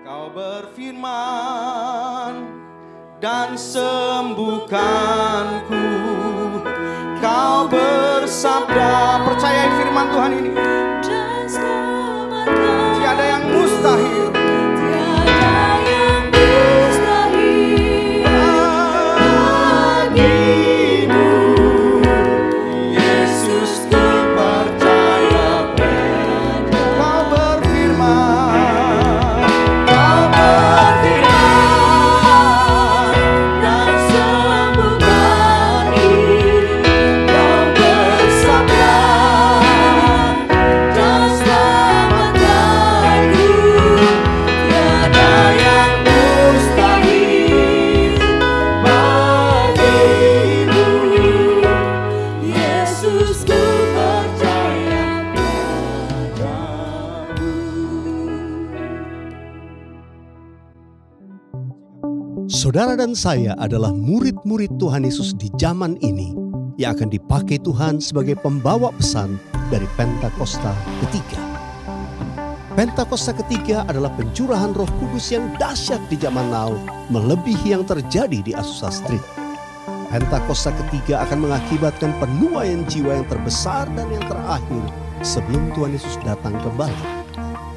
Kau berfirman dan sembuhkanku. Kau bersabda, percayai firman Tuhan ini. Tiada yang mustahil. Saudara dan saya adalah murid-murid Tuhan Yesus di zaman ini yang akan dipakai Tuhan sebagai pembawa pesan dari Pentakosta ketiga. Pentakosta ketiga adalah pencurahan Roh Kudus yang dahsyat di zaman now, melebihi yang terjadi di Azusa Street. Pentakosta ketiga akan mengakibatkan penuaian jiwa yang terbesar dan yang terakhir sebelum Tuhan Yesus datang kembali.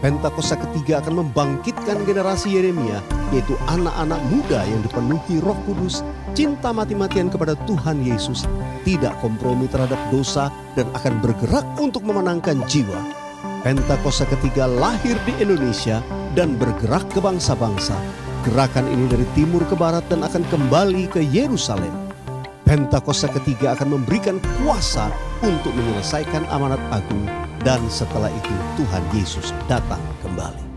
Pentakosta ketiga akan membangkitkan generasi Yeremia, yaitu anak-anak muda yang dipenuhi Roh Kudus, cinta mati-matian kepada Tuhan Yesus, tidak kompromi terhadap dosa, dan akan bergerak untuk memenangkan jiwa. Pentakosta ketiga lahir di Indonesia dan bergerak ke bangsa-bangsa. Gerakan ini dari timur ke barat dan akan kembali ke Yerusalem. Pentakosta ketiga akan memberikan kuasa untuk menyelesaikan amanat agung, dan setelah itu Tuhan Yesus datang kembali.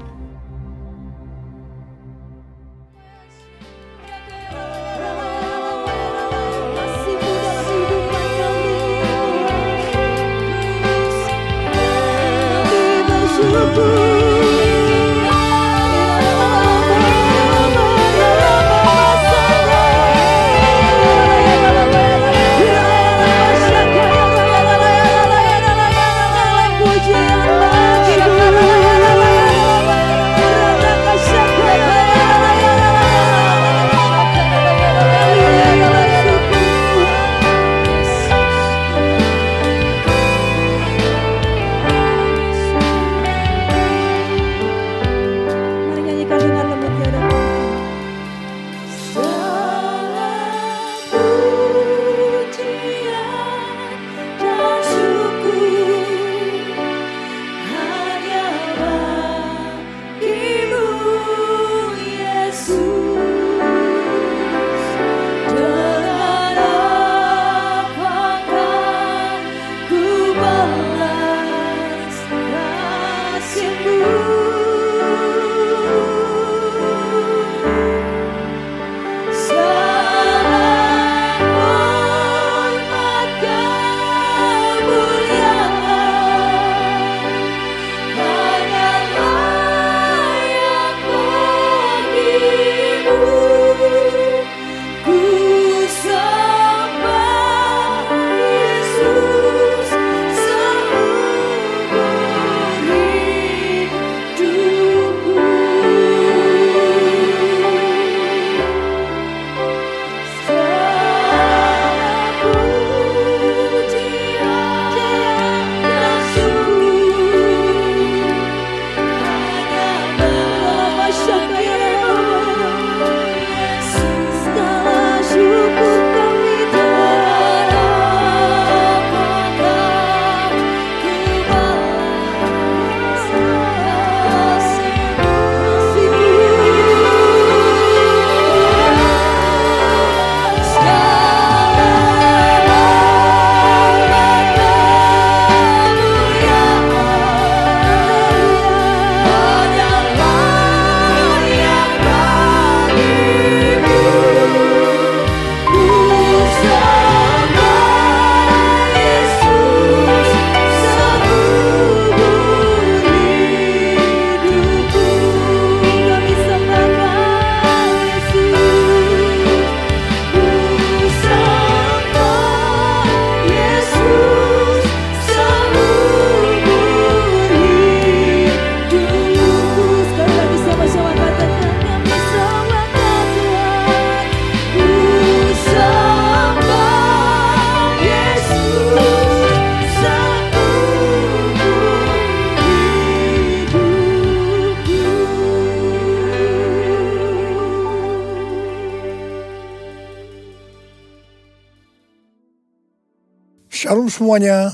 Shalom semuanya.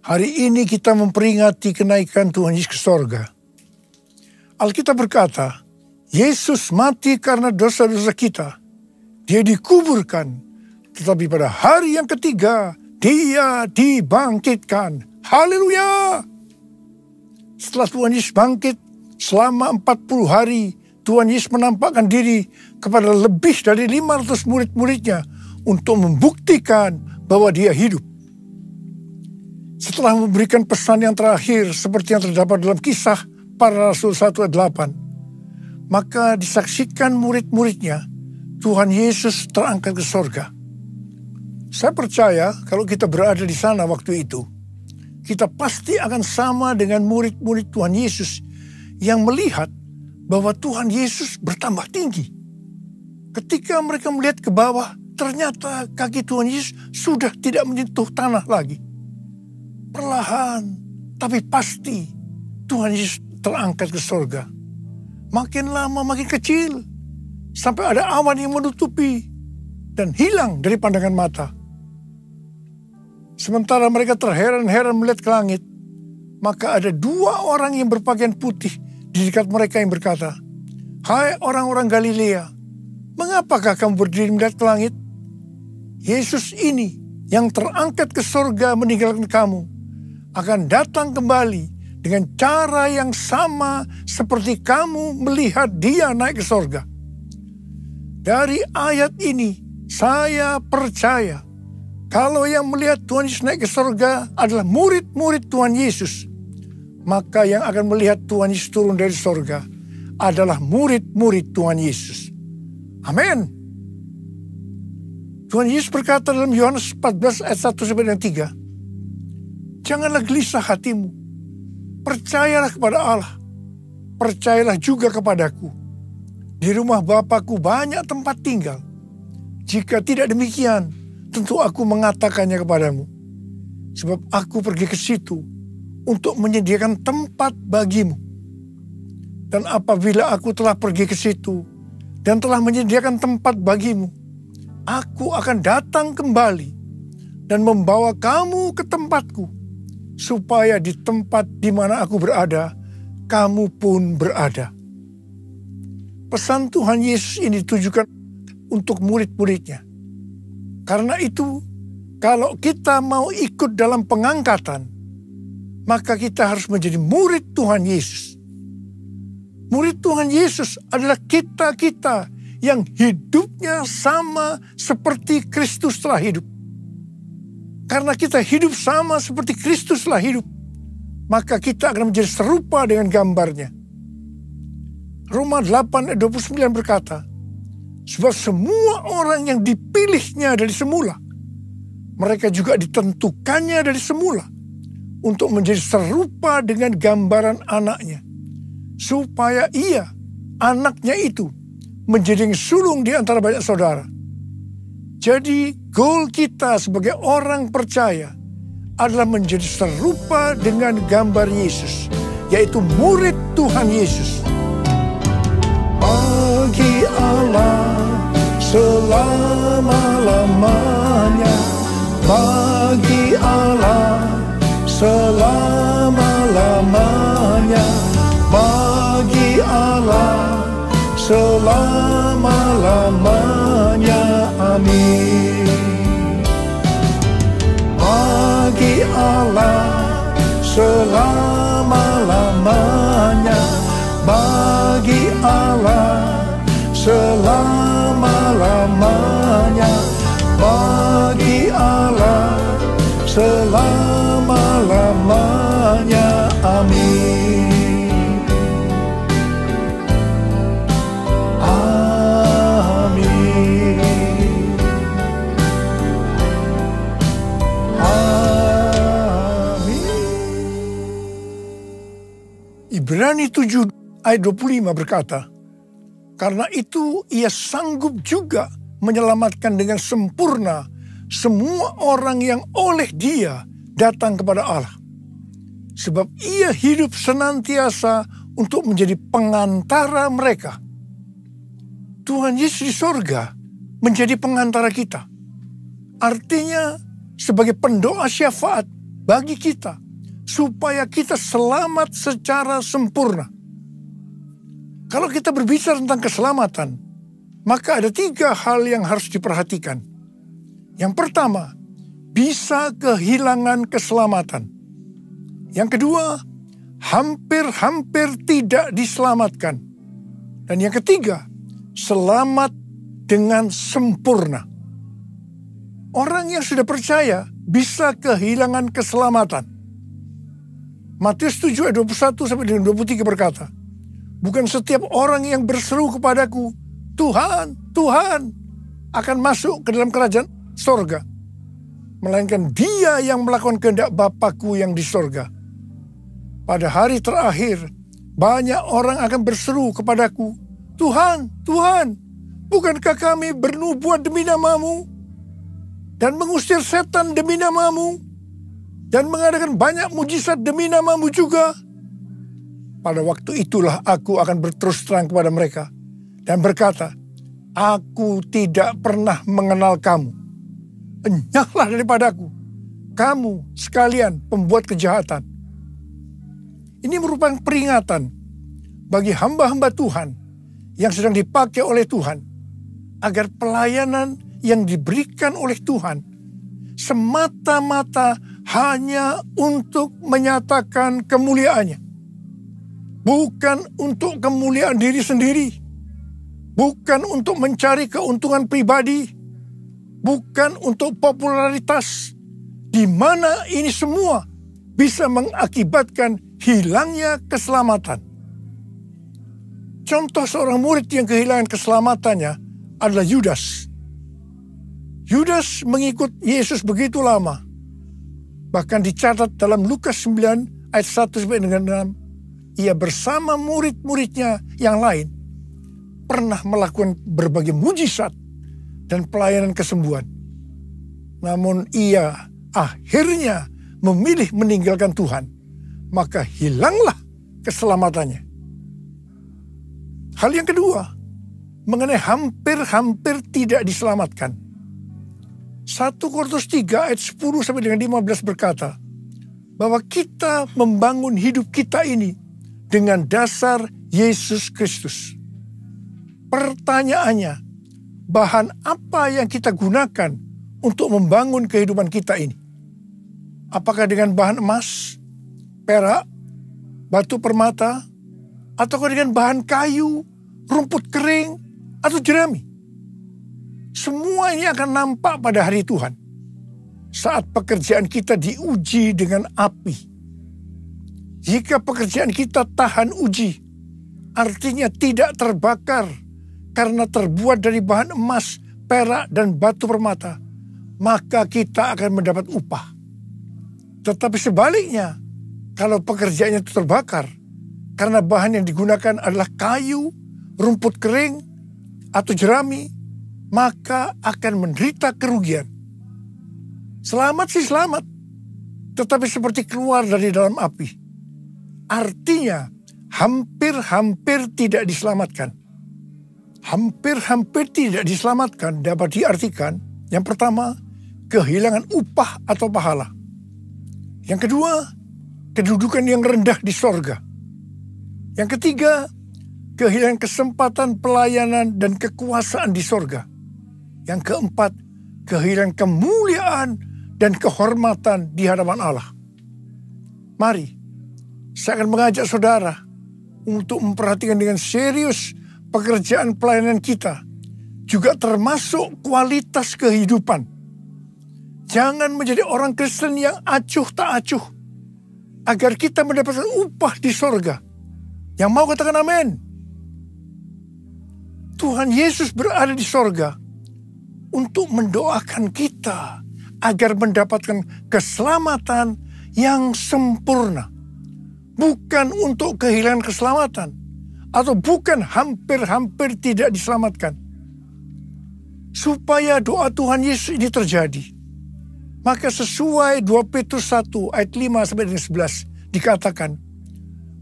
Hari ini kita memperingati kenaikan Tuhan Yesus ke sorga. Alkitab berkata, Yesus mati karena dosa-dosa kita. Dia dikuburkan, tetapi pada hari yang ketiga, Dia dibangkitkan. Haleluya! Setelah Tuhan Yesus bangkit, selama 40 hari, Tuhan Yesus menampakkan diri kepada lebih dari 500 murid-muridnya untuk membuktikan bahwa Dia hidup. Setelah memberikan pesan yang terakhir seperti yang terdapat dalam Kisah Para Rasul 1 ayat 8, maka disaksikan murid-muridnya Tuhan Yesus terangkat ke sorga. Saya percaya kalau kita berada di sana waktu itu, kita pasti akan sama dengan murid-murid Tuhan Yesus yang melihat bahwa Tuhan Yesus bertambah tinggi. Ketika mereka melihat ke bawah, ternyata kaki Tuhan Yesus sudah tidak menyentuh tanah lagi. Perlahan, tapi pasti Tuhan Yesus terangkat ke sorga. Makin lama makin kecil, sampai ada awan yang menutupi dan hilang dari pandangan mata. Sementara mereka terheran-heran melihat ke langit, maka ada 2 orang yang berpakaian putih di dekat mereka yang berkata, "Hai orang-orang Galilea, mengapakah kamu berdiri melihat ke langit? Yesus ini yang terangkat ke sorga meninggalkan kamu akan datang kembali dengan cara yang sama seperti kamu melihat Dia naik ke sorga." Dari ayat ini saya percaya kalau yang melihat Tuhan Yesus naik ke sorga adalah murid-murid Tuhan Yesus, maka yang akan melihat Tuhan Yesus turun dari sorga adalah murid-murid Tuhan Yesus. Amin. Tuhan Yesus berkata dalam Yohanes 14 ayat 1-3, "Janganlah gelisah hatimu, percayalah kepada Allah, percayalah juga kepadaku. Di rumah Bapa-Ku banyak tempat tinggal. Jika tidak demikian, tentu aku mengatakannya kepadamu. Sebab aku pergi ke situ untuk menyediakan tempat bagimu. Dan apabila aku telah pergi ke situ dan telah menyediakan tempat bagimu, aku akan datang kembali dan membawa kamu ke tempatku, supaya di tempat di mana aku berada, kamu pun berada." Pesan Tuhan Yesus ini ditujukan untuk murid-muridnya. Karena itu, kalau kita mau ikut dalam pengangkatan, maka kita harus menjadi murid Tuhan Yesus. Murid Tuhan Yesus adalah kita-kita yang hidupnya sama seperti Kristus telah hidup. Karena kita hidup sama seperti Kristus telah hidup, maka kita akan menjadi serupa dengan gambarnya. Roma 8 ayat 29 berkata, "Sebab semua orang yang dipilihnya dari semula, mereka juga ditentukannya dari semula untuk menjadi serupa dengan gambaran anaknya, supaya ia, anaknya itu, menjadi yang sulung di antara banyak saudara." Jadi goal kita sebagai orang percaya adalah menjadi serupa dengan gambar Yesus, yaitu murid Tuhan Yesus. Bagi Allah selama-lamanya, bagi Allah selama-lamanya, bagi Allah selama-lamanya. Amin. Bagi Allah selama-lamanya, bagi Allah selama-lamanya, bagi Allah selama-lamanya. Amin. Ibrani 7 ayat 25 berkata, "Karena itu ia sanggup juga menyelamatkan dengan sempurna semua orang yang oleh Dia datang kepada Allah. Sebab ia hidup senantiasa untuk menjadi pengantara mereka." Tuhan Yesus di sorga menjadi pengantara kita. Artinya sebagai pendoa syafaat bagi kita, supaya kita selamat secara sempurna. Kalau kita berbicara tentang keselamatan, maka ada 3 hal yang harus diperhatikan. Yang pertama, bisa kehilangan keselamatan. Yang kedua, hampir-hampir tidak diselamatkan. Dan yang ketiga, selamat dengan sempurna. Orang yang sudah percaya bisa kehilangan keselamatan. Matius 7 ayat 21 sampai dengan 23 berkata, bukan setiap orang yang berseru kepadaku, Tuhan, Tuhan, akan masuk ke dalam kerajaan sorga, melainkan dia yang melakukan kehendak Bapa-Ku yang di sorga. Pada hari terakhir, banyak orang akan berseru kepadaku, Tuhan, Tuhan, bukankah kami bernubuat demi nama-Mu, dan mengusir setan demi nama-Mu, dan mengadakan banyak mujizat demi nama-Mu juga? Pada waktu itulah aku akan berterus terang kepada mereka, dan berkata, aku tidak pernah mengenal kamu. Enyahlah daripadaku, kamu sekalian pembuat kejahatan. Ini merupakan peringatan bagi hamba-hamba Tuhan yang sedang dipakai oleh Tuhan, agar pelayanan yang diberikan oleh Tuhan semata-mata hanya untuk menyatakan kemuliaannya. Bukan untuk kemuliaan diri sendiri. Bukan untuk mencari keuntungan pribadi. Bukan untuk popularitas. Di mana ini semua bisa mengakibatkan hilangnya keselamatan. Contoh seorang murid yang kehilangan keselamatannya adalah Yudas. Yudas mengikut Yesus begitu lama. Bahkan dicatat dalam Lukas 9 ayat 1 sampai dengan 6. Ia bersama murid-muridnya yang lain pernah melakukan berbagai mujizat dan pelayanan kesembuhan. Namun ia akhirnya memilih meninggalkan Tuhan. Maka hilanglah keselamatannya. Hal yang kedua, mengenai hampir-hampir tidak diselamatkan. 1 Korintus 3 ayat 10 sampai dengan 15 berkata, bahwa kita membangun hidup kita ini dengan dasar Yesus Kristus. Pertanyaannya, bahan apa yang kita gunakan untuk membangun kehidupan kita ini? Apakah dengan bahan emas, perak, batu permata, ataukah dengan bahan kayu, rumput kering, atau jerami? Semua ini akan nampak pada hari Tuhan, saat pekerjaan kita diuji dengan api. Jika pekerjaan kita tahan uji, artinya tidak terbakar karena terbuat dari bahan emas, perak, dan batu permata, maka kita akan mendapat upah. Tetapi sebaliknya, kalau pekerjaannya itu terbakar karena bahan yang digunakan adalah kayu, rumput kering, atau jerami, maka akan menderita kerugian. Selamat sih selamat, tetapi seperti keluar dari dalam api. Artinya hampir-hampir tidak diselamatkan. Hampir-hampir tidak diselamatkan dapat diartikan, yang pertama, kehilangan upah atau pahala. Yang kedua, kedudukan yang rendah di sorga. Yang ketiga, kehilangan kesempatan pelayanan dan kekuasaan di sorga. Yang keempat, kehilangan kemuliaan dan kehormatan di hadapan Allah. Mari, saya akan mengajak saudara untuk memperhatikan dengan serius pekerjaan pelayanan kita, juga termasuk kualitas kehidupan. Jangan menjadi orang Kristen yang acuh tak acuh, agar kita mendapatkan upah di sorga. Yang mau katakan amin. Tuhan Yesus berada di sorga untuk mendoakan kita agar mendapatkan keselamatan yang sempurna. Bukan untuk kehilangan keselamatan, atau bukan hampir-hampir tidak diselamatkan. Supaya doa Tuhan Yesus ini terjadi, maka sesuai 2 Petrus 1 ayat 5 sampai dengan 11 dikatakan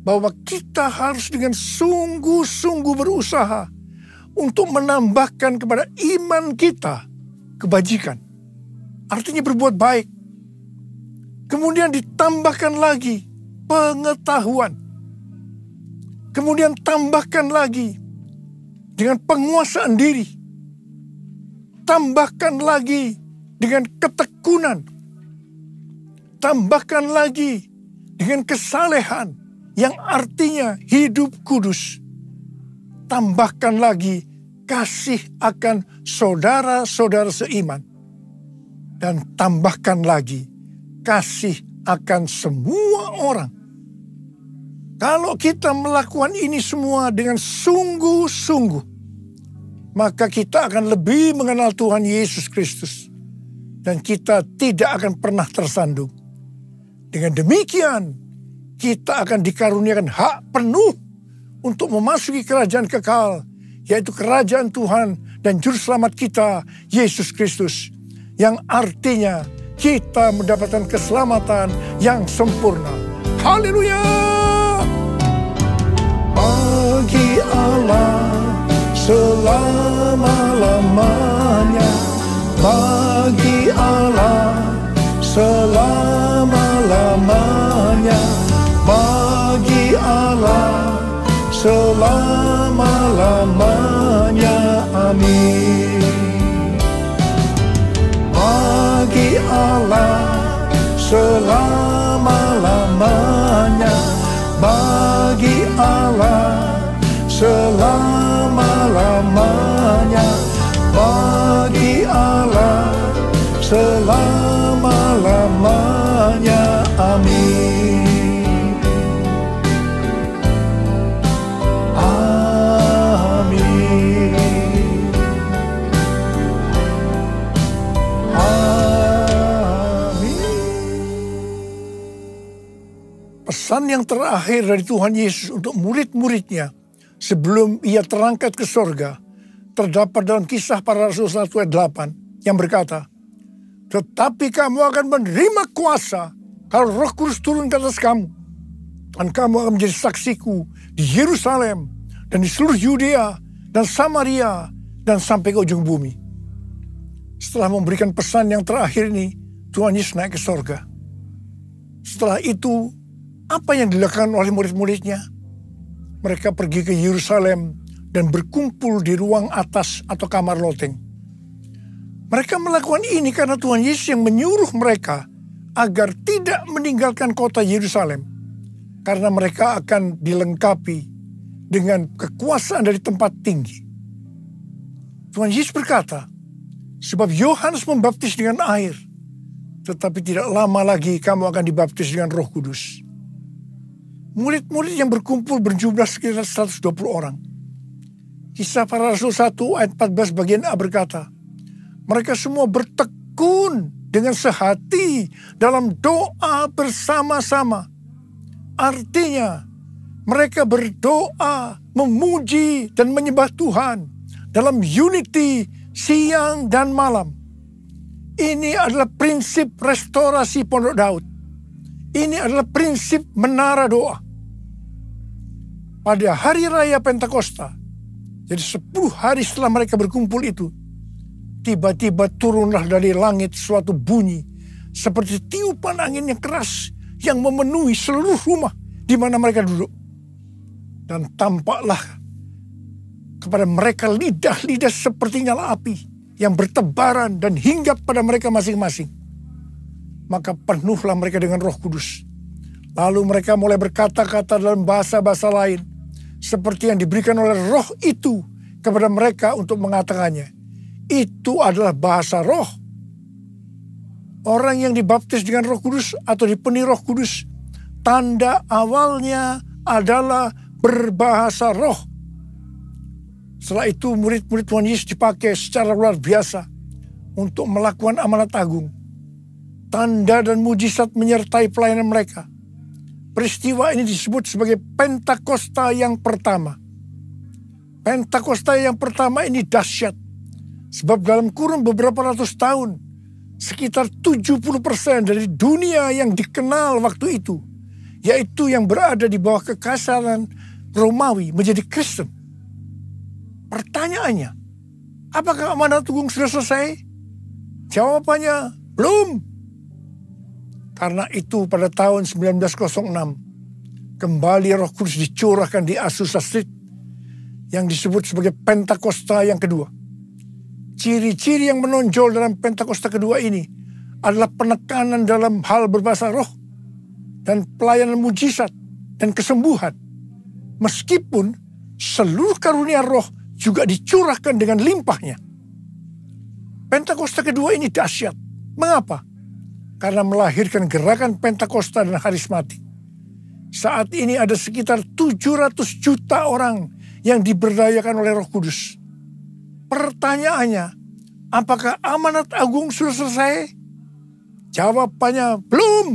bahwa kita harus dengan sungguh-sungguh berusaha untuk menambahkan kepada iman kita kebajikan. artinya berbuat baik. Kemudian ditambahkan lagi pengetahuan. Kemudian tambahkan lagi dengan penguasaan diri. Tambahkan lagi dengan ketekunan. Tambahkan lagi dengan kesalehan yang artinya hidup kudus. Tambahkan lagi kasih akan saudara-saudara seiman. Dan tambahkan lagi kasih akan semua orang. Kalau kita melakukan ini semua dengan sungguh-sungguh, maka kita akan lebih mengenal Tuhan Yesus Kristus. Dan kita tidak akan pernah tersandung. Dengan demikian, kita akan dikaruniakan hak penuh untuk memasuki kerajaan kekal, yaitu kerajaan Tuhan dan Juru Selamat kita, Yesus Kristus. Yang artinya kita mendapatkan keselamatan yang sempurna. Haleluya! Bagi Allah selama-lamanya, bagi Allah selama-lamanya, bagi Allah selama-lamanya. Amin. Bagi Allah selama-lamanya, bagi Allah selama-lamanya, bagi Allah selama-lamanya. Amin. Amin. Pesan yang terakhir dari Tuhan Yesus untuk murid-muridnya sebelum ia terangkat ke sorga terdapat dalam Kisah Para Rasul 1 ayat 8 yang berkata, tetapi kamu akan menerima kuasa kalau Roh Kudus turun ke atas kamu, dan kamu akan menjadi saksiku di Yerusalem dan di seluruh Yudea dan Samaria dan sampai ke ujung bumi. Setelah memberikan pesan yang terakhir ini, Tuhan Yesus naik ke sorga. Setelah itu, apa yang dilakukan oleh murid-muridnya? Mereka pergi ke Yerusalem dan berkumpul di ruang atas atau kamar loteng. Mereka melakukan ini karena Tuhan Yesus yang menyuruh mereka agar tidak meninggalkan kota Yerusalem. Karena mereka akan dilengkapi dengan kekuasaan dari tempat tinggi. Tuhan Yesus berkata, sebab Yohanes membaptis dengan air, tetapi tidak lama lagi kamu akan dibaptis dengan Roh Kudus. Murid-murid yang berkumpul berjumlah sekitar 120 orang. Kisah Para Rasul 1 ayat 14 bagian A berkata, mereka semua bertekun dengan sehati dalam doa bersama-sama. Artinya, mereka berdoa, memuji dan menyembah Tuhan dalam unity siang dan malam. Ini adalah prinsip restorasi Pondok Daud. Ini adalah prinsip menara doa. Pada hari raya Pentakosta, jadi 10 hari setelah mereka berkumpul itu, tiba-tiba turunlah dari langit suatu bunyi seperti tiupan angin yang keras yang memenuhi seluruh rumah di mana mereka duduk. Dan tampaklah kepada mereka lidah-lidah seperti nyala api yang bertebaran dan hinggap pada mereka masing-masing. Maka penuhlah mereka dengan Roh Kudus. Lalu mereka mulai berkata-kata dalam bahasa-bahasa lain seperti yang diberikan oleh Roh itu kepada mereka untuk mengatakannya. Itu adalah bahasa roh. Orang yang dibaptis dengan Roh Kudus atau dipenuhi Roh Kudus, tanda awalnya adalah berbahasa roh. Setelah itu murid-murid Tuhan Yesus dipakai secara luar biasa untuk melakukan amanat agung. Tanda dan mujizat menyertai pelayanan mereka. Peristiwa ini disebut sebagai Pentakosta yang pertama. Pentakosta yang pertama ini dahsyat. Sebab dalam kurun beberapa ratus tahun, sekitar 70% dari dunia yang dikenal waktu itu, yaitu yang berada di bawah kekaisaran Romawi, menjadi Kristen. Pertanyaannya, apakah amanat agung sudah selesai? Jawabannya Belum. Karena itu pada tahun 1906, kembali Roh Kudus dicurahkan di Azusa Street yang disebut sebagai Pentakosta yang kedua. Ciri-ciri yang menonjol dalam Pentakosta kedua ini adalah penekanan dalam hal berbahasa roh dan pelayanan mujizat dan kesembuhan. Meskipun seluruh karunia roh juga dicurahkan dengan limpahnya. Pentakosta kedua ini dahsyat. Mengapa? Karena melahirkan gerakan Pentakosta dan karismatik. Saat ini ada sekitar 700 juta orang yang diberdayakan oleh Roh Kudus. Pertanyaannya, apakah amanat agung sudah selesai? Jawabannya belum.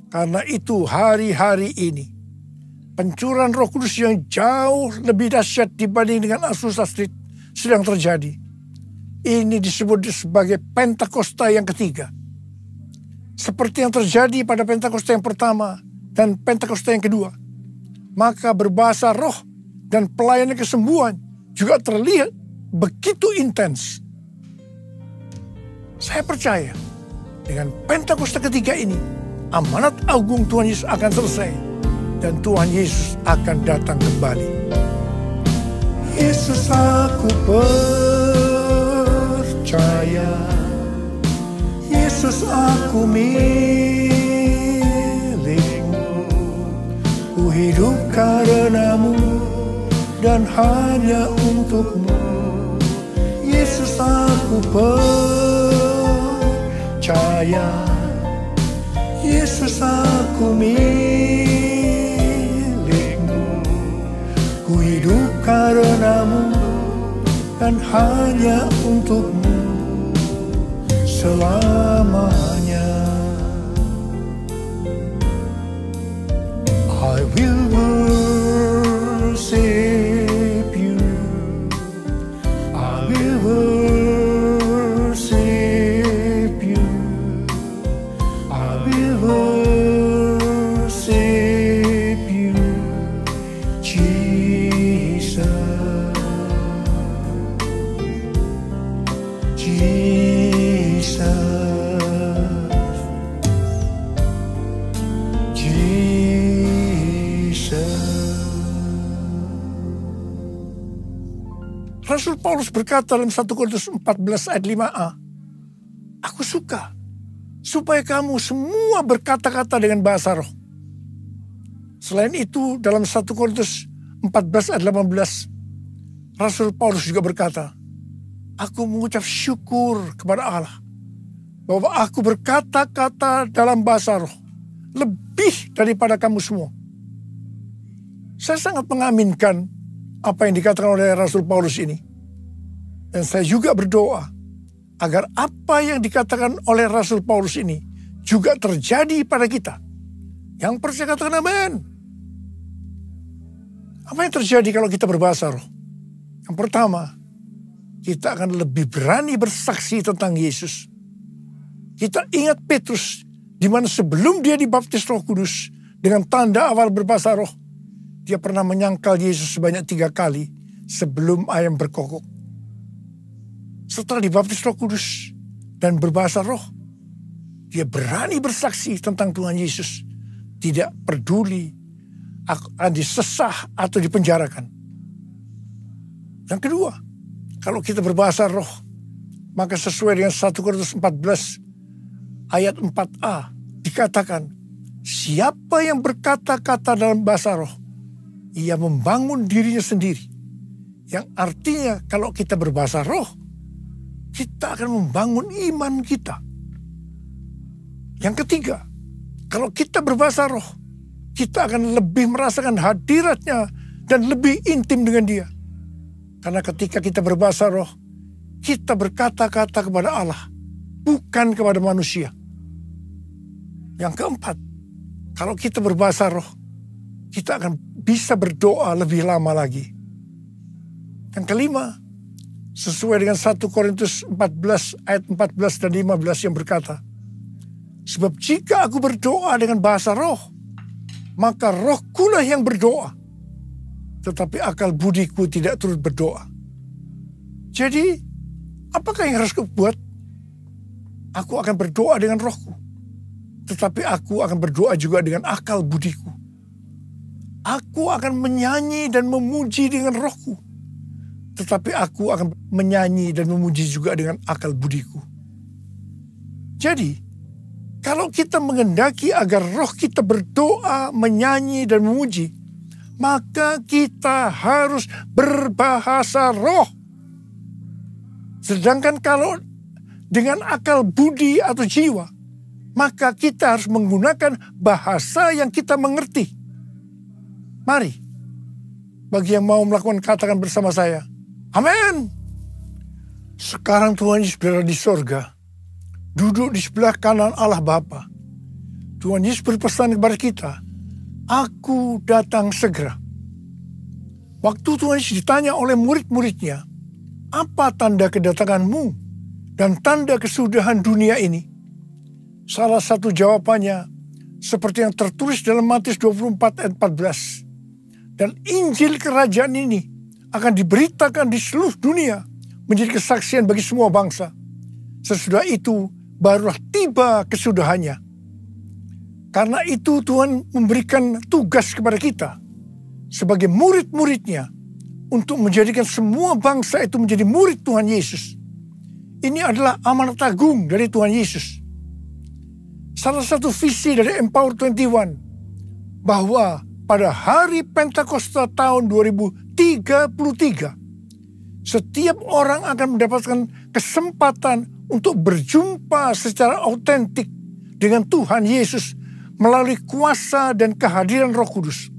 Karena itu hari-hari ini pencurahan Roh Kudus yang jauh lebih dahsyat dibanding dengan Azusa Street sedang terjadi. Ini disebut sebagai Pentakosta yang ketiga. Seperti yang terjadi pada Pentakosta yang pertama dan Pentakosta yang kedua. Maka berbahasa roh dan pelayanan kesembuhan juga terlihat begitu intens. Saya percaya dengan Pentakosta ketiga ini, amanat agung Tuhan Yesus akan selesai dan Tuhan Yesus akan datang kembali. Yesus, aku percaya. Yesus, aku milikmu. Ku hidup karenamu dan hanya untukmu. Yesus, aku percaya. Yesus, aku milikmu. Ku hidup karenamu dan hanya untukmu selamanya. I will worship you. I will worship you. I will worship you, Jesus. Rasul Paulus berkata dalam 1 Korintus 14 ayat 5a, aku suka supaya kamu semua berkata-kata dengan bahasa roh. Selain itu dalam 1 Korintus 14 ayat 18, Rasul Paulus juga berkata, aku mengucap syukur kepada Allah bahwa aku berkata-kata dalam bahasa roh lebih daripada kamu semua. Saya sangat mengaminkan apa yang dikatakan oleh Rasul Paulus ini. Dan saya juga berdoa agar apa yang dikatakan oleh Rasul Paulus ini juga terjadi pada kita. Yang percaya katakan amin. Apa yang terjadi kalau kita berbahasa roh? Yang pertama, kita akan lebih berani bersaksi tentang Yesus. Kita ingat Petrus, di mana sebelum dia dibaptis Roh Kudus dengan tanda awal berbahasa roh, dia pernah menyangkal Yesus sebanyak 3 kali sebelum ayam berkokok. Setelah dibaptis Roh Kudus dan berbahasa roh, dia berani bersaksi tentang Tuhan Yesus. Tidak peduli akan disesah atau dipenjarakan. Yang kedua, kalau kita berbahasa roh, maka sesuai dengan 1 Korintus 14 ayat 4a dikatakan, siapa yang berkata-kata dalam bahasa roh, ia membangun dirinya sendiri. Yang artinya kalau kita berbahasa roh, kita akan membangun iman kita. Yang ketiga, kalau kita berbahasa roh, kita akan lebih merasakan hadiratnya dan lebih intim dengan dia. Karena ketika kita berbahasa roh, kita berkata-kata kepada Allah, bukan kepada manusia. Yang keempat, kalau kita berbahasa roh, kita akan bisa berdoa lebih lama lagi. Yang kelima, sesuai dengan 1 Korintus 14 ayat 14 dan 15 yang berkata, sebab jika aku berdoa dengan bahasa roh, maka rohkulah yang berdoa, tetapi akal budiku tidak turut berdoa. Jadi, apakah yang harus aku buat? aku akan berdoa dengan rohku. Tetapi aku akan berdoa juga dengan akal budiku. Aku akan menyanyi dan memuji dengan rohku. Tetapi aku akan menyanyi dan memuji juga dengan akal budiku. Jadi, kalau kita menghendaki agar roh kita berdoa, menyanyi, dan memuji, maka kita harus berbahasa roh. Sedangkan kalau dengan akal budi atau jiwa, maka kita harus menggunakan bahasa yang kita mengerti. Mari, bagi yang mau melakukan, katakan bersama saya, amin. Sekarang Tuhan Yesus berada di sorga, duduk di sebelah kanan Allah Bapa. Tuhan Yesus berpesan kepada kita, aku datang segera. Waktu Tuhan Yesus ditanya oleh murid-muridnya, apa tanda kedatanganmu dan tanda kesudahan dunia ini? Salah satu jawabannya seperti yang tertulis dalam Matius 24 ayat 14. Dan Injil kerajaan ini akan diberitakan di seluruh dunia menjadi kesaksian bagi semua bangsa. Sesudah itu barulah tiba kesudahannya. Karena itu Tuhan memberikan tugas kepada kita sebagai murid-muridnya untuk menjadikan semua bangsa itu menjadi murid Tuhan Yesus. Ini adalah amanat agung dari Tuhan Yesus. Salah satu visi dari Empower 21 bahwa pada hari Pentakosta tahun 2033 setiap orang akan mendapatkan kesempatan untuk berjumpa secara autentik dengan Tuhan Yesus melalui kuasa dan kehadiran Roh Kudus.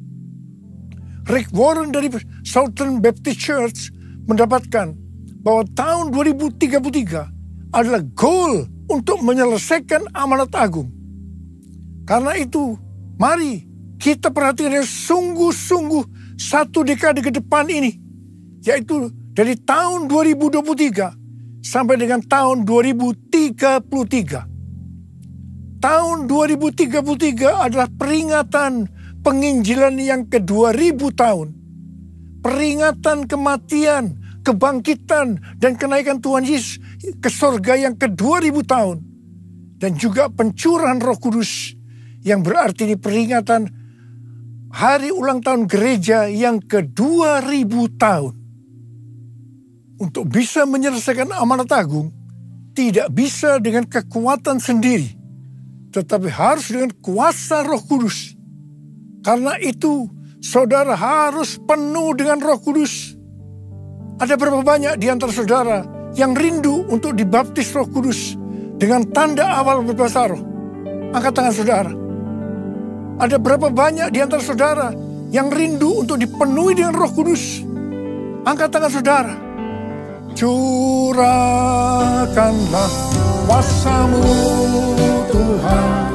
Rick Warren dari Southern Baptist Church mendapatkan bahwa tahun 2033 adalah goal untuk menyelesaikan amanat agung. Karena itu, mari kita perhatikan yang sungguh-sungguh satu dekade ke depan ini, yaitu dari tahun 2023 sampai dengan tahun 2033. Tahun 2033 adalah peringatan penginjilan yang ke-2000 tahun. Peringatan kematian, kebangkitan, dan kenaikan Tuhan Yesus ke sorga yang ke-2000 tahun. Dan juga pencurahan Roh Kudus, yang berarti ini peringatan hari ulang tahun gereja yang ke-2000 tahun. Untuk bisa menyelesaikan amanat agung, tidak bisa dengan kekuatan sendiri, tetapi harus dengan kuasa Roh Kudus. Karena itu, saudara harus penuh dengan Roh Kudus. Ada berapa banyak di antara saudara yang rindu untuk dibaptis Roh Kudus dengan tanda awal berbahasa roh? Angkat tangan saudara. Ada berapa banyak di antara saudara yang rindu untuk dipenuhi dengan Roh Kudus? Angkat tangan saudara. Curahkanlah kuasa-Mu Tuhan,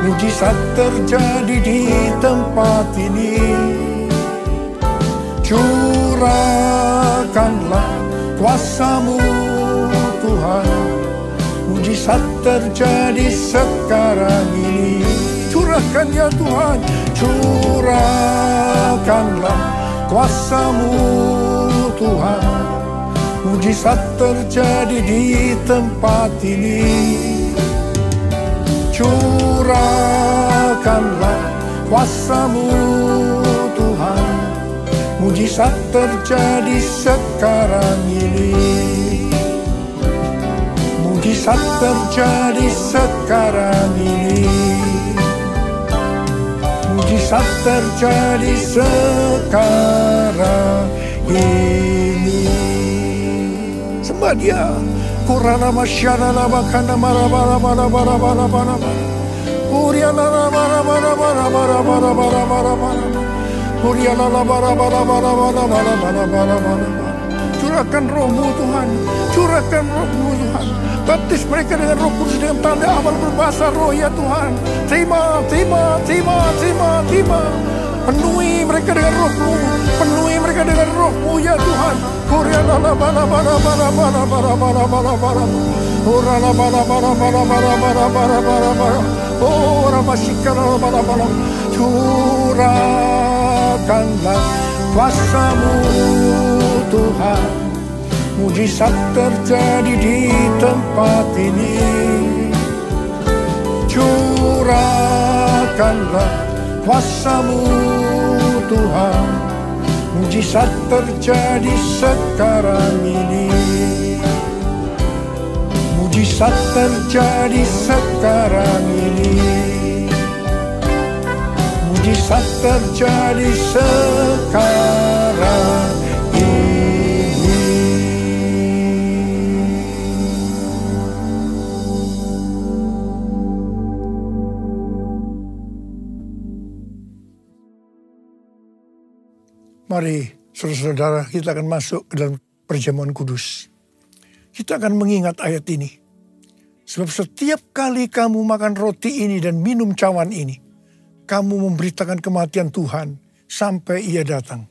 mujizat terjadi di tempat ini. Curahkanlah kuasa-Mu Tuhan, mujizat terjadi sekarang ini. Curahkan ya Tuhan, curahkanlah kuasa-Mu Tuhan, mujizat terjadi di tempat ini. Curahkanlah kuasa-Mu Tuhan, mujizat terjadi sekarang ini. Mujizat terjadi sekarang ini. Mujizat terjadi sekarang ini. Sembah Dia. Kurana masyana labakana marabara marabara marabara. Uriana labara marabara marabara marabara. Uriana labara marabara marabara marabara. Curahkan Roh-Mu Tuhan, curahkan Roh-Mu Tuhan. Baptis mereka dengan Roh Kudus dengan tanda awal berbahasa roh ya Tuhan. Terima, terima, terima, terima, terima. Penuhi mereka dengan Roh-Mu, penuhi mereka dengan Roh-Mu ya Tuhan. Uriana labara marabara marabara marabara. Uriana labara marabara marabara marabara. Oh, ramasykana marabara. Curahkanlah kuasa-Mu Tuhan, mujizat terjadi di tempat ini. Curahkanlah kuasa-Mu Tuhan, mujizat terjadi sekarang ini. Mujizat terjadi sekarang ini. Mujizat terjadi sekarang ini. Mari saudara-saudara, kita akan masuk ke dalam perjamuan kudus. Kita akan mengingat ayat ini. Sebab setiap kali kamu makan roti ini dan minum cawan ini, kamu memberitakan kematian Tuhan sampai Ia datang.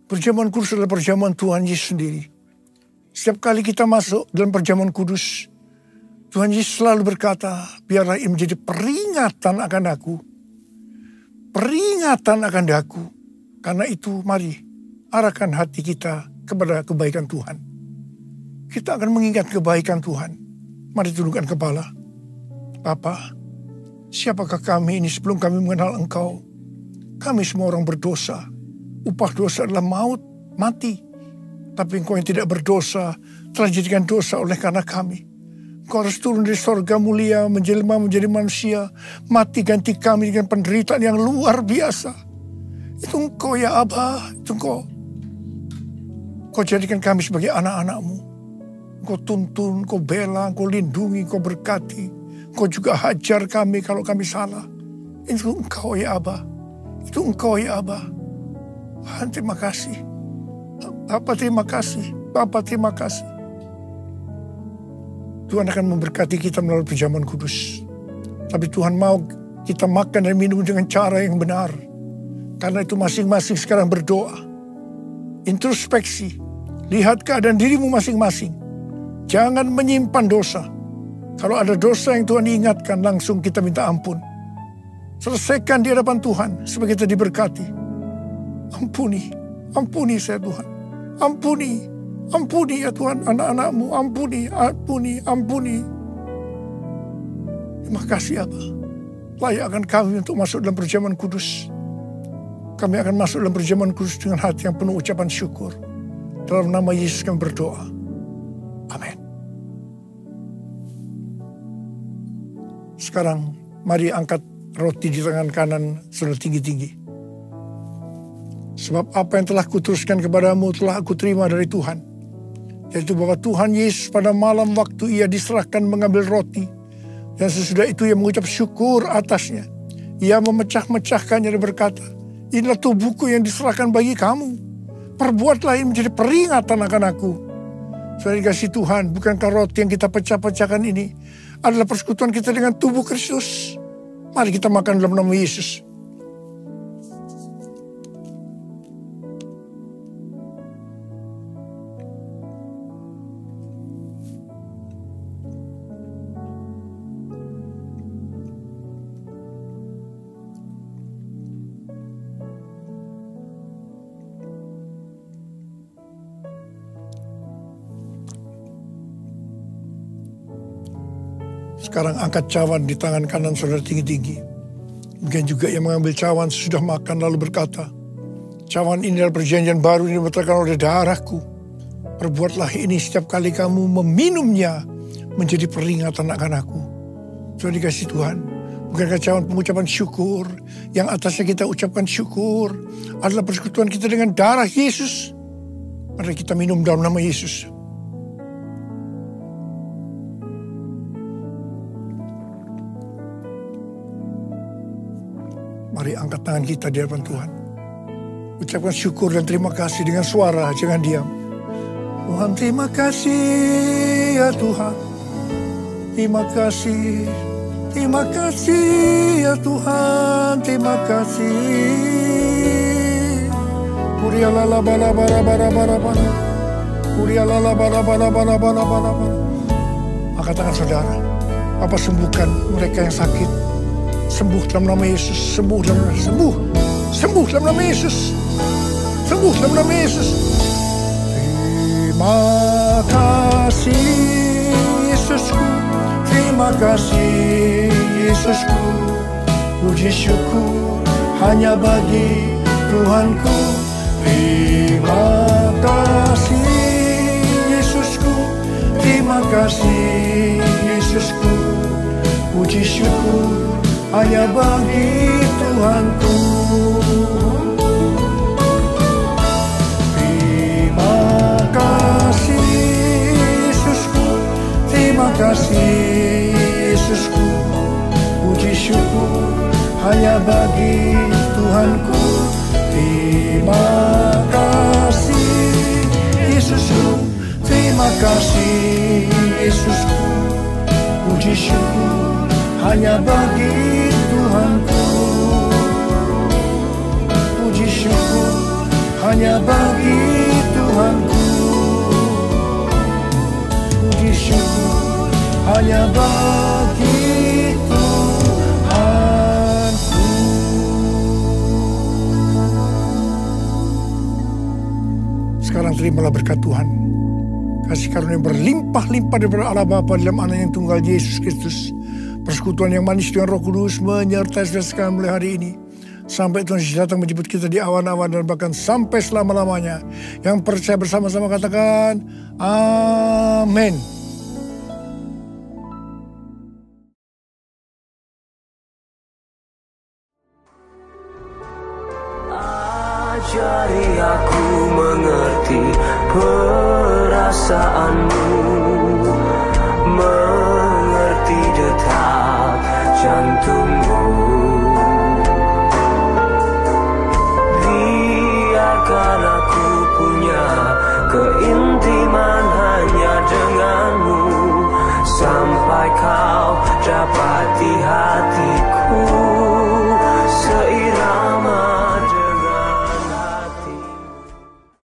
Perjamuan kudus adalah perjamuan Tuhan Yesus sendiri. Setiap kali kita masuk dalam perjamuan kudus, Tuhan Yesus selalu berkata, biarlah ini menjadi peringatan akan aku. Peringatan akan aku. Karena itu mari arahkan hati kita kepada kebaikan Tuhan. Kita akan mengingat kebaikan Tuhan. Mari tundukkan kepala. Bapa, siapakah kami ini sebelum kami mengenal Engkau? Kami semua orang berdosa. Upah dosa adalah maut, mati. Tapi Engkau yang tidak berdosa telah dijadikan dosa oleh karena kami. Engkau harus turun dari sorga mulia, menjelma menjadi manusia, mati ganti kami dengan penderitaan yang luar biasa. Itu Engkau ya Abah, itu Engkau. Engkau jadikan kami sebagai anak-anak-Mu. Engkau tuntun, Engkau bela, Engkau lindungi, Engkau berkati. Engkau juga hajar kami kalau kami salah. Itu Engkau ya Abah. Itu Engkau ya Abah. Terima kasih. Bapa terima kasih. Bapa terima kasih. Tuhan akan memberkati kita melalui perjamuan kudus. Tapi Tuhan mau kita makan dan minum dengan cara yang benar. Karena itu masing-masing sekarang berdoa. Introspeksi. Lihat keadaan dirimu masing-masing. Jangan menyimpan dosa. Kalau ada dosa yang Tuhan ingatkan, langsung kita minta ampun. Selesaikan di hadapan Tuhan supaya kita diberkati. Ampuni. Ampuni saya Tuhan. Ampuni. Ampuni ya Tuhan anak-anak-Mu. Ampuni. Ampuni. Ampuni. Terima kasih Abah. Layakkan kami untuk masuk dalam perjamuan kudus. Kami akan masuk dalam perjamuan kudus dengan hati yang penuh ucapan syukur. Dalam nama Yesus kami berdoa. Amin. Sekarang mari angkat roti di tangan kanan saudara tinggi-tinggi. Sebab apa yang telah kuteruskan kepadamu telah aku terima dari Tuhan. Yaitu bahwa Tuhan Yesus pada malam waktu Ia diserahkan mengambil roti. Dan sesudah itu Ia mengucap syukur atasnya. Ia memecah-mecahkannya dan berkata, inilah tubuhku yang diserahkan bagi kamu. Perbuatlah ini menjadi peringatan akan aku. Saudara dikasih Tuhan, bukankah roti yang kita pecah-pecahkan ini adalah persekutuan kita dengan tubuh Kristus? Mari kita makan dalam nama Yesus. Sekarang angkat cawan di tangan kanan saudara tinggi-tinggi. Mungkin juga yang mengambil cawan sesudah makan lalu berkata, cawan ini adalah perjanjian baru yang dibatalkan oleh darahku. Perbuatlah ini setiap kali kamu meminumnya menjadi peringatan akan aku. Tuhan dikasih Tuhan. Bukankah cawan pengucapan syukur yang atasnya kita ucapkan syukur adalah persekutuan kita dengan darah Yesus. Mari kita minum dalam nama Yesus. Mari angkat tangan kita di hadapan Tuhan. Ucapkan syukur dan terima kasih dengan suara, jangan diam. Tuhan terima kasih ya Tuhan. Terima kasih. Terima kasih ya Tuhan. Terima kasih. Kurialala bala bara bara bara bara. Kurialala bala bala bala bala bala bala. Angkat tangan saudara. Bapa sembuhkan mereka yang sakit. Sembuh dalam nama Yesus, sembuh dalam nama Yesus, sembuh dalam nama Yesus, sembuh dalam nama Yesus. Terima kasih Yesusku, terima kasih Yesusku. Puji syukur hanya bagi Tuhanku. Terima kasih Yesusku, terima kasih Yesusku. Puji syukur hanya bagi Tuhanku. Terima kasih Yesusku, terima kasih Yesusku. Puji syukur hanya bagi Tuhanku. Terima kasih Yesusku, terima kasih Yesusku. Puji syukur hanya bagi Tuhanku. Puji syukur hanya bagi Tuhanku. Puji syukur hanya bagi Tuhanku. Sekarang terimalah berkat Tuhan. Kasih karunia berlimpah-limpah daripada Allah Bapa dalam Anak yang tunggal Yesus Kristus. Persekutuan yang manis dengan Roh Kudus menyertai saudara sekalian mulai hari ini. Sampai Tuhan Yesus datang menjemput kita di awan-awan dan bahkan sampai selama-lamanya. Yang percaya bersama-sama katakan, amin. Ajari aku mengerti perasaanmu.